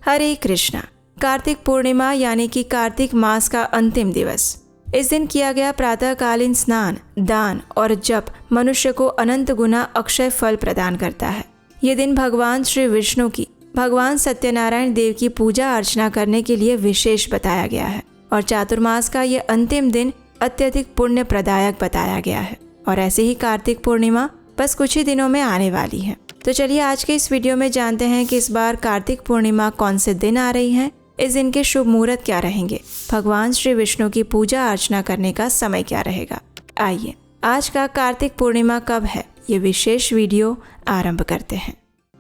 हरे कृष्णा। कार्तिक पूर्णिमा यानी कि कार्तिक मास का अंतिम दिवस। इस दिन किया गया प्रातःकालीन स्नान, दान और जप मनुष्य को अनंत गुना अक्षय फल प्रदान करता है। ये दिन भगवान श्री विष्णु की भगवान सत्यनारायण देव की पूजा अर्चना करने के लिए विशेष बताया गया है और चातुर्मास का ये अंतिम दिन अत्यधिक पुण्य प्रदायक बताया गया है। और ऐसे ही कार्तिक पूर्णिमा बस कुछ ही दिनों में आने वाली है। तो चलिए आज के इस वीडियो में जानते हैं कि इस बार कार्तिक पूर्णिमा कौन से दिन आ रही है, इस दिन के शुभ मुहूर्त क्या रहेंगे, भगवान श्री विष्णु की पूजा अर्चना करने का समय क्या रहेगा। आइए आज का कार्तिक पूर्णिमा कब है, ये विशेष वीडियो आरंभ करते हैं।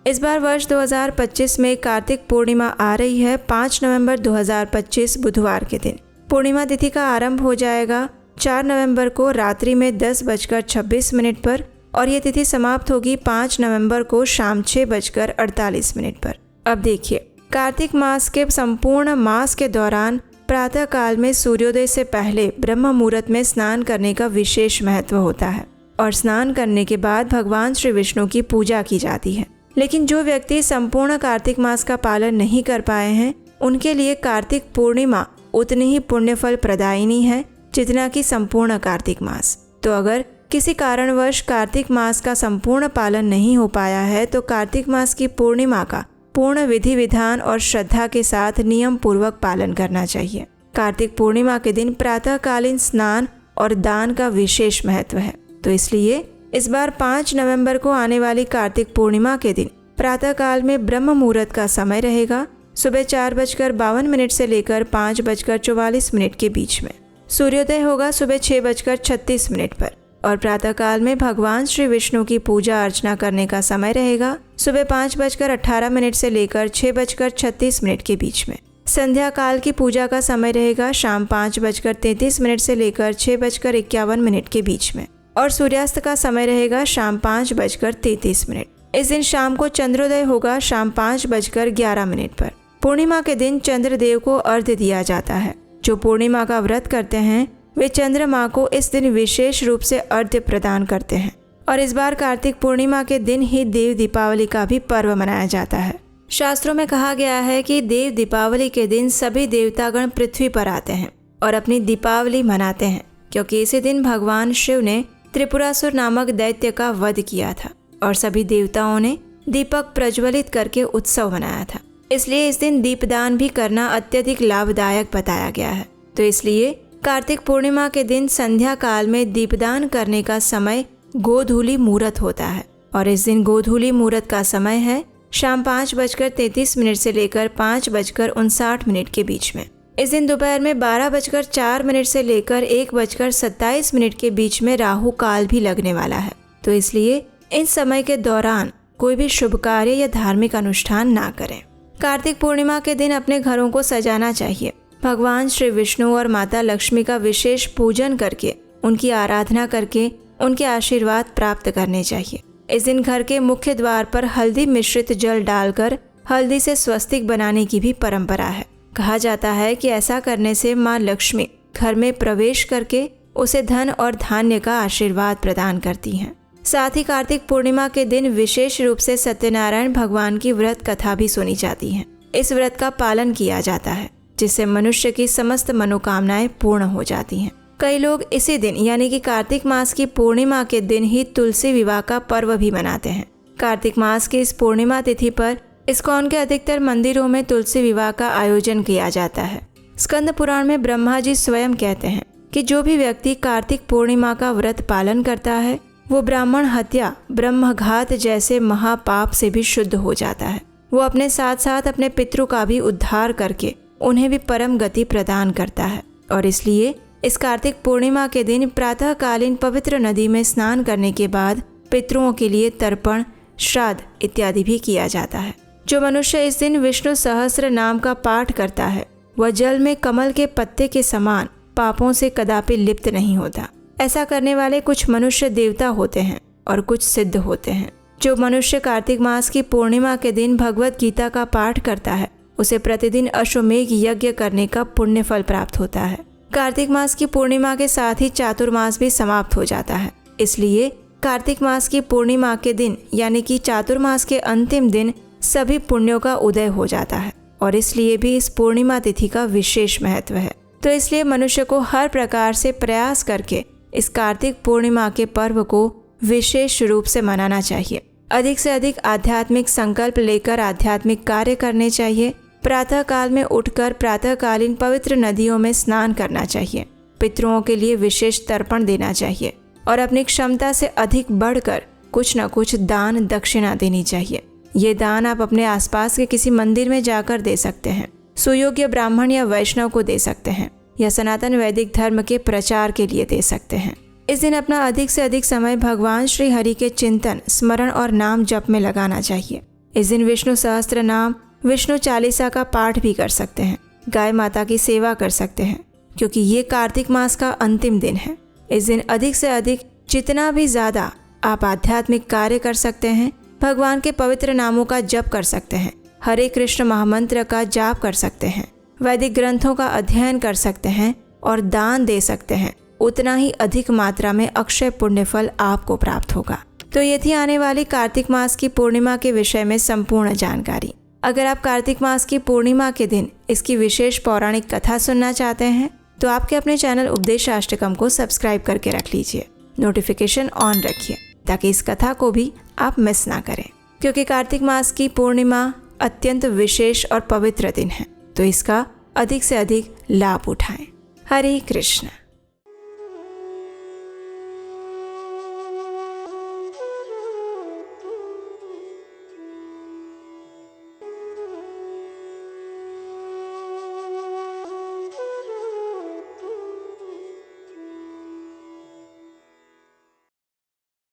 इस बार वर्ष 2025 में कार्तिक पूर्णिमा आ रही है 5 नवंबर 2025 बुधवार के दिन। पूर्णिमा तिथि का आरंभ हो जाएगा 4 नवंबर को रात्रि में 10:26 पर और ये तिथि समाप्त होगी 5 नवंबर को शाम 6:48 पर। अब देखिए, कार्तिक मास के संपूर्ण मास के दौरान प्रातः काल में सूर्योदय से पहले ब्रह्म मुहूर्त में स्नान करने का विशेष महत्व होता है और स्नान करने के बाद भगवान श्री विष्णु की पूजा की जाती है। लेकिन जो व्यक्ति संपूर्ण कार्तिक मास का पालन नहीं कर पाए हैं, उनके लिए कार्तिक पूर्णिमा उतनी ही पुण्यफल प्रदायिनी है जितना कि संपूर्ण कार्तिक मास। तो अगर किसी कारणवश कार्तिक मास का संपूर्ण पालन नहीं हो पाया है तो कार्तिक मास की पूर्णिमा का पूर्ण विधि विधान और श्रद्धा के साथ नियम पूर्वक पालन करना चाहिए। कार्तिक पूर्णिमा के दिन प्रातःकालीन स्नान और दान का विशेष महत्व है। तो इसलिए इस बार 5 नवंबर को आने वाली कार्तिक पूर्णिमा के दिन प्रातःकाल में ब्रह्म मुहूर्त का समय रहेगा सुबह 4:52 से लेकर 5:44 के बीच में। सूर्योदय होगा सुबह 6:36 पर और प्रातःकाल में भगवान श्री विष्णु की पूजा अर्चना करने का समय रहेगा सुबह 5:18 से लेकर 6:36 के बीच में। संध्या काल की पूजा का समय रहेगा शाम 5:33 से लेकर 6:51 के बीच में और सूर्यास्त का समय रहेगा शाम 5:33। इस दिन शाम को चंद्रोदय होगा शाम 5:11 पर। पूर्णिमा के दिन चंद्रदेव को अर्घ्य दिया जाता है। जो पूर्णिमा का व्रत करते हैं वे चंद्रमा को इस दिन विशेष रूप से अर्घ्य प्रदान करते हैं। और इस बार कार्तिक पूर्णिमा के दिन ही देव दीपावली का भी पर्व मनाया जाता है। शास्त्रों में कहा गया है कि देव दीपावली के दिन सभी देवतागण पृथ्वी पर आते हैं और अपनी दीपावली मनाते हैं, क्योंकि इसी दिन भगवान शिव ने त्रिपुरासुर नामक दैत्य का वध किया था और सभी देवताओं ने दीपक प्रज्वलित करके उत्सव मनाया था। इसलिए इस दिन दीपदान भी करना अत्यधिक लाभदायक बताया गया है। तो इसलिए कार्तिक पूर्णिमा के दिन संध्या काल में दीपदान करने का समय गोधूली मुहूर्त होता है और इस दिन गोधूली मुहूर्त का समय है शाम 5:33 से लेकर 5:59 के बीच में। इस दिन दोपहर में 12:04 से लेकर 1:27 के बीच में राहु काल भी लगने वाला है। तो इसलिए इस समय के दौरान कोई भी शुभ कार्य या धार्मिक अनुष्ठान ना करें। कार्तिक पूर्णिमा के दिन अपने घरों को सजाना चाहिए। भगवान श्री विष्णु और माता लक्ष्मी का विशेष पूजन करके, उनकी आराधना करके उनके आशीर्वाद प्राप्त करने चाहिए। इस दिन घर के मुख्य द्वार पर हल्दी मिश्रित जल डालकर हल्दी से स्वस्तिक बनाने की भी परंपरा है। कहा जाता है कि ऐसा करने से माँ लक्ष्मी घर में प्रवेश करके उसे धन और धान्य का आशीर्वाद प्रदान करती हैं। साथ ही कार्तिक पूर्णिमा के दिन विशेष रूप से सत्यनारायण भगवान की व्रत कथा भी सुनी जाती है। इस व्रत का पालन किया जाता है जिससे मनुष्य की समस्त मनोकामनाएं पूर्ण हो जाती हैं। कई लोग इसी दिन यानी कि कार्तिक मास की पूर्णिमा के दिन ही तुलसी विवाह का पर्व भी मनाते हैं। कार्तिक मास की इस पूर्णिमा तिथि पर इस्कॉन के अधिकतर मंदिरों में तुलसी विवाह का आयोजन किया जाता है। स्कंद पुराण में ब्रह्मा जी स्वयं कहते हैं कि जो भी व्यक्ति कार्तिक पूर्णिमा का व्रत पालन करता है वो ब्राह्मण हत्या, ब्रह्मघात जैसे महापाप से भी शुद्ध हो जाता है। वो अपने साथ साथ अपने पितरों का भी उद्धार करके उन्हें भी परम गति प्रदान करता है। और इसलिए इस कार्तिक पूर्णिमा के दिन प्रातःकालीन पवित्र नदी में स्नान करने के बाद पितरों के लिए तर्पण, श्राद्ध इत्यादि भी किया जाता है। जो मनुष्य इस दिन विष्णु सहस्त्र नाम का पाठ करता है वह जल में कमल के पत्ते के समान पापों से कदापि लिप्त नहीं होता। ऐसा करने वाले कुछ मनुष्य देवता होते हैं और कुछ सिद्ध होते हैं। जो मनुष्य कार्तिक मास की पूर्णिमा के दिन भगवत गीता का पाठ करता है उसे प्रतिदिन अश्वमेघ यज्ञ करने का पुण्य फल प्राप्त होता है। कार्तिक मास की पूर्णिमा के साथ ही चातुर्मास भी समाप्त हो जाता है। इसलिए कार्तिक मास की पूर्णिमा के दिन यानी कि चातुर्मास के अंतिम दिन सभी पुण्यों का उदय हो जाता है और इसलिए भी इस पूर्णिमा तिथि का विशेष महत्व है। तो इसलिए मनुष्य को हर प्रकार से प्रयास करके इस कार्तिक पूर्णिमा के पर्व को विशेष रूप से मनाना चाहिए। अधिक से अधिक आध्यात्मिक संकल्प लेकर आध्यात्मिक कार्य करने चाहिए। प्रातः काल में उठकर प्रातःकालीन पवित्र नदियों में स्नान करना चाहिए। पितरों के लिए विशेष तर्पण देना चाहिए और अपनी क्षमता से अधिक बढ़कर कुछ न कुछ दान दक्षिणा देनी चाहिए। ये दान आप अपने आसपास के किसी मंदिर में जाकर दे सकते हैं, सुयोग्य ब्राह्मण या वैष्णव को दे सकते हैं, या सनातन वैदिक धर्म के प्रचार के लिए दे सकते हैं। इस दिन अपना अधिक से अधिक समय भगवान श्री हरि के चिंतन, स्मरण और नाम जप में लगाना चाहिए। इस दिन विष्णु सहस्त्र नाम, विष्णु चालीसा का पाठ भी कर सकते हैं। गाय माता की सेवा कर सकते हैं, क्योंकि ये कार्तिक मास का अंतिम दिन है। इस दिन अधिक से अधिक जितना भी ज़्यादा आप आध्यात्मिक कार्य कर सकते हैं, भगवान के पवित्र नामों का जप कर सकते हैं, हरे कृष्ण महामंत्र का जाप कर सकते हैं, वैदिक ग्रंथों का अध्ययन कर सकते हैं और दान दे सकते हैं, उतना ही अधिक मात्रा में अक्षय पुण्य फल आपको प्राप्त होगा। तो ये थी आने वाली कार्तिक मास की पूर्णिमा के विषय में संपूर्ण जानकारी। अगर आप कार्तिक मास की पूर्णिमा के दिन इसकी विशेष पौराणिक कथा सुनना चाहते हैं तो आपके अपने चैनल उपदेशाष्टकम को सब्सक्राइब करके रख लीजिए, नोटिफिकेशन ऑन रखिए ताकि इस कथा को भी आप मिस ना करें, क्योंकि कार्तिक मास की पूर्णिमा अत्यंत विशेष और पवित्र दिन है। तो इसका अधिक से अधिक लाभ उठाएं। हरे कृष्ण।